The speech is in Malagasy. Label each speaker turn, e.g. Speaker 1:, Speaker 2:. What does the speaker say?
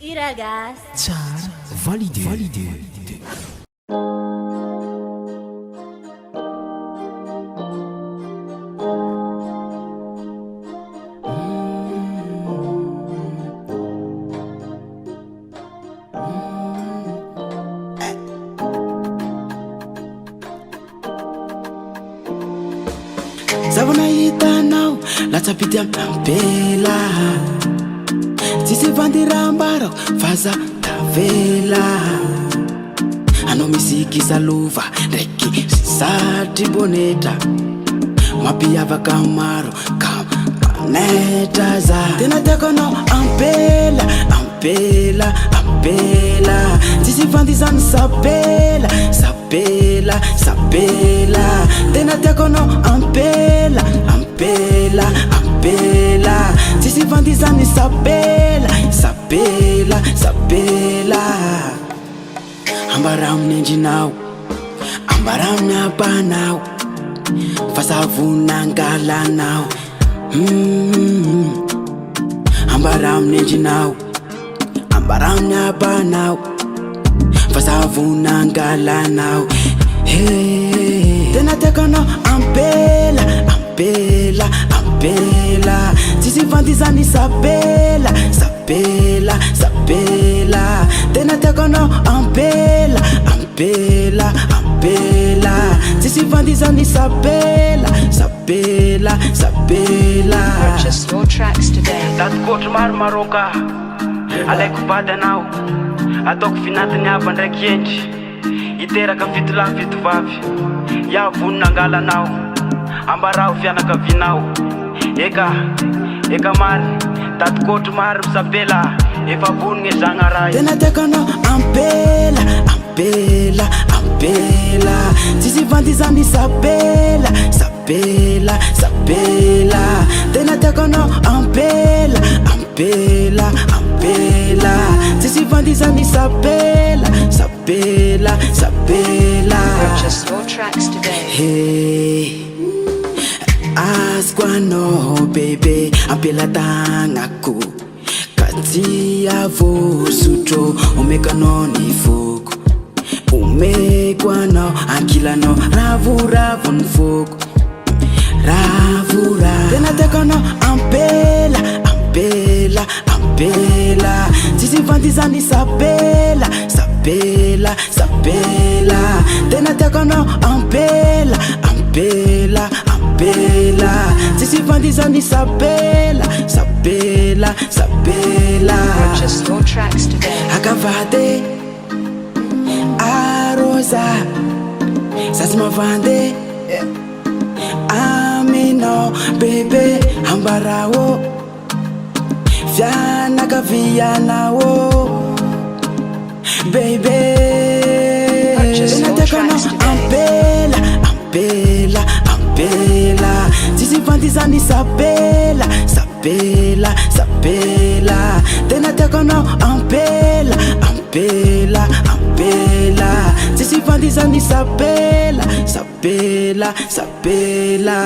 Speaker 1: I ragazzi.
Speaker 2: Tsara, validé.
Speaker 3: Zavona hitanao latsapity Ampela tsisy vandirambara vaza tavela anao misiky salova ndraiky satry bonetra mampiavaka maro ka manetra za tena tiako anao Ampela Ampela Ampela tsisy vandizany sapela sapela sapela tena tiako anao Ampela Ampela Ampela tsisy vandizany sapela sapela sapela ambara amin'ny endrinao ambara amin'ny apanao fasavonangalanao ambara amin'ny endrinao ambara amin'ny apanao fasavonangalanao tena tiako anao Ampela Ampela Ampela tsisy vandizany sapela sapela sapela tena tiako anao Ampela Ampela Ampela tsisy vandizany sapela sapela sapela.
Speaker 4: Purchase your tracks today.
Speaker 5: Datikotry maromaroka alaiko bady anao ataoko finatiny ava ndraiky endry iteraka fitolahy fitovavy iavonina angalanao ambarao fianakavinao eka mary datikotry mary misapela efa vonigny zagnaray
Speaker 3: tena tiako anao Ampela Ampela Ampela tsisy vandizany sapela sapela sapela tena tiako anao Ampela Ampela Ampela tsisy vandizany sapela sapela sapela.
Speaker 4: Purchase your tracks today.
Speaker 3: Azoko anao bebe Ampela tagnako ka tsy avosotro omeko anao ny foko omeko anao ankilanao ravoravo ny foko ravoravo tena tiako anao Ampela Ampela Ampela tsisy vandizany sapela sapela sapela tena tiako anao Ampela Ampela Ampela tsisy vandizany sapela sapela sapela.
Speaker 4: Purchase your tracks today.
Speaker 3: Akavate arosa sasy mavande aminao bebe ambarao fianakavianao bebe tena tiako anao Ampela Ampela Ampela tsisy vandizany sapela sapela sapela tena tiako anao Ampela Ampela Ampela tsisy vandizany sapela sapela sapela.